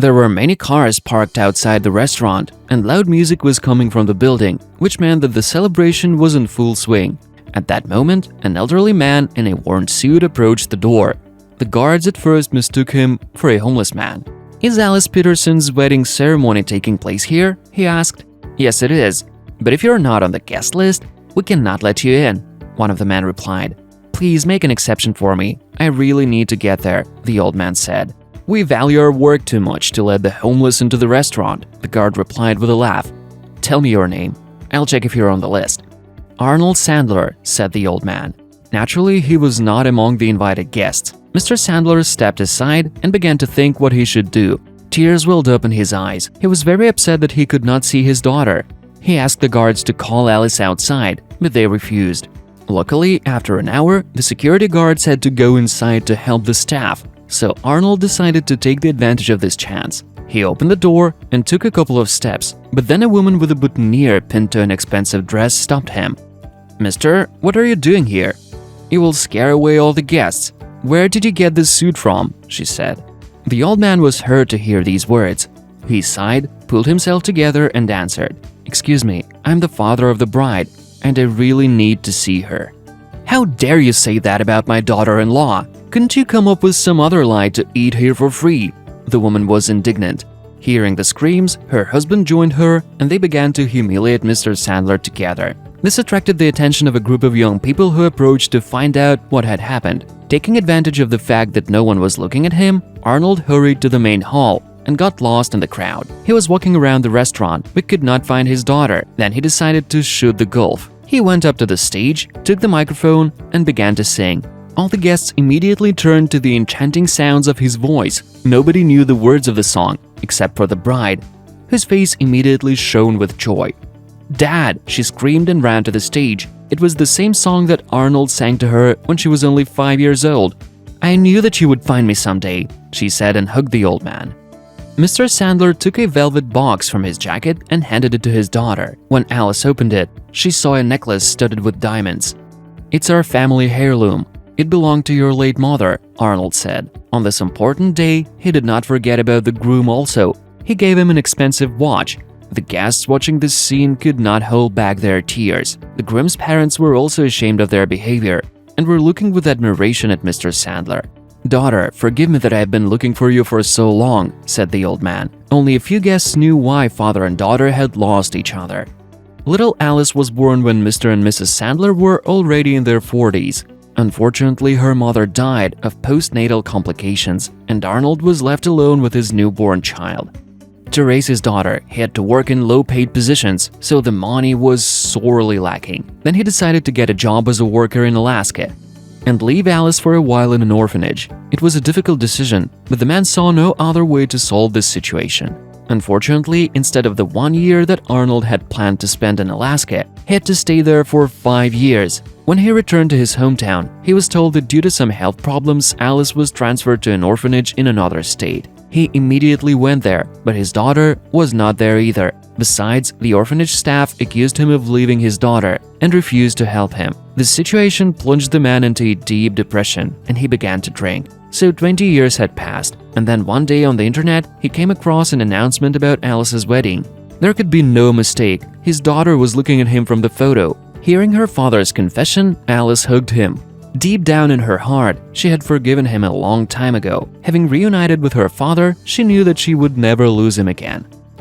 There were many cars parked outside the restaurant, and loud music was coming from the building, which meant that the celebration was in full swing. At that moment, an elderly man in a worn suit approached the door. The guards at first mistook him for a homeless man. "Is Alice Peterson's wedding ceremony taking place here?" he asked. "Yes, it is. But if you're not on the guest list, we cannot let you in," one of the men replied. "Please make an exception for me. I really need to get there," the old man said. "We value our work too much to let the homeless into the restaurant," the guard replied with a laugh. "Tell me your name. I'll check if you're on the list." "Arnold Sandler," said the old man. Naturally, he was not among the invited guests. Mr. Sandler stepped aside and began to think what he should do. Tears welled up in his eyes. He was very upset that he could not see his daughter. He asked the guards to call Alice outside, but they refused. Luckily, after an hour, the security guards had to go inside to help the staff, so Arnold decided to take the advantage of this chance. He opened the door and took a couple of steps, but then a woman with a boutonniere pinned to an expensive dress stopped him. "Mister, what are you doing here? You will scare away all the guests. Where did you get this suit from?" she said. The old man was hurt to hear these words. He sighed, pulled himself together and answered, "Excuse me, I'm the father of the bride, and I really need to see her." "How dare you say that about my daughter-in-law? Couldn't you come up with some other lie to eat here for free?" The woman was indignant. Hearing the screams, her husband joined her and they began to humiliate Mr. Sandler together. This attracted the attention of a group of young people who approached to find out what had happened. Taking advantage of the fact that no one was looking at him, Arnold hurried to the main hall and got lost in the crowd. He was walking around the restaurant but could not find his daughter. Then he decided to shoot the gulf. He went up to the stage, took the microphone, and began to sing. All the guests immediately turned to the enchanting sounds of his voice. Nobody knew the words of the song, except for the bride, whose face immediately shone with joy. "Dad!" she screamed and ran to the stage. It was the same song that Arnold sang to her when she was only 5 years old. "I knew that you would find me someday," she said and hugged the old man. Mr. Sandler took a velvet box from his jacket and handed it to his daughter. When Alice opened it, she saw a necklace studded with diamonds. "It's our family heirloom. It belonged to your late mother," Arnold said. On this important day, he did not forget about the groom also. He gave him an expensive watch. The guests watching this scene could not hold back their tears. The groom's parents were also ashamed of their behavior and were looking with admiration at Mr. Sandler. "Daughter, forgive me that I have been looking for you for so long," said the old man. Only a few guests knew why father and daughter had lost each other. Little Alice was born when Mr. and Mrs. Sandler were already in their 40s. Unfortunately, her mother died of postnatal complications, and Arnold was left alone with his newborn child. To raise his daughter, he had to work in low-paid positions, so the money was sorely lacking. Then he decided to get a job as a worker in Alaska and leave Alice for a while in an orphanage. It was a difficult decision, but the man saw no other way to solve this situation. Unfortunately, instead of the 1 year that Arnold had planned to spend in Alaska, he had to stay there for 5 years. When he returned to his hometown, he was told that due to some health problems, Alice was transferred to an orphanage in another state. He immediately went there, but his daughter was not there either. Besides, the orphanage staff accused him of leaving his daughter and refused to help him. This situation plunged the man into a deep depression, and he began to drink. So 20 years had passed, and then one day on the internet, he came across an announcement about Alice's wedding. There could be no mistake. His daughter was looking at him from the photo. Hearing her father's confession, Alice hugged him. Deep down in her heart, she had forgiven him a long time ago. Having reunited with her father, she knew that she would never lose him again.